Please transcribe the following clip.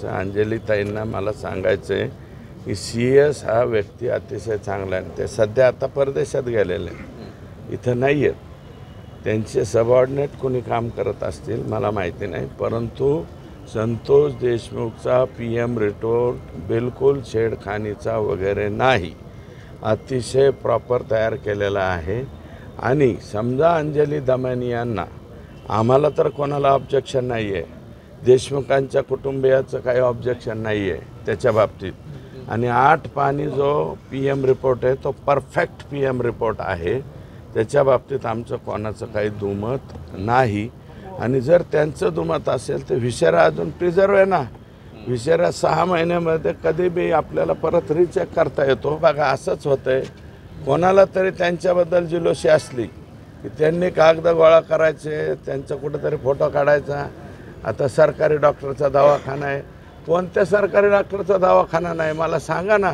गोष्ट अंजलीताईंना मला सांगायचं आहे की CS हा व्यक्ती अतिशय चांगला आहे. ते सध्या आता परदेशात गेलेले इथं नाही आहेत. त्यांचे सबऑर्डिनेट कोणी काम करत असतील मला माहिती नाही, परंतु संतोष देशमुखचा PM रिपोर्ट बिलकुल छेडखानीचा वगैरे नाही, अतिशय प्रॉपर तयार केलेला आहे. आणि समजा अंजली दमानी यांना, आम्हाला तर कोणाला ऑब्जेक्शन नाही आहे, देशमुखांच्या कुटुंबियाचं काही ऑब्जेक्शन नाही आहे त्याच्या बाबतीत. आणि 8 पानी जो PM रिपोर्ट आहे तो परफेक्ट PM रिपोर्ट आहे, त्याच्या बाबतीत आमचं कोणाचं काही दुमत नाही. आणि जर त्यांचं दुमत असेल तर विषारा अजून प्रिझर्व आहे ना, विषारा 6 महिन्यामध्ये कधी बी आपल्याला परत रिचेक करता येतो. बघा असंच होतं आहे, कोणाला तरी त्यांच्याबद्दल जिलोशी असली की त्यांनी कागद गोळा करायचे, त्यांचा कुठेतरी फोटो काढायचा. आता सरकारी डॉक्टरचा दवाखाना आहे, कोणत्या सरकारी डॉक्टरचा दवाखाना नाही मला सांगा ना.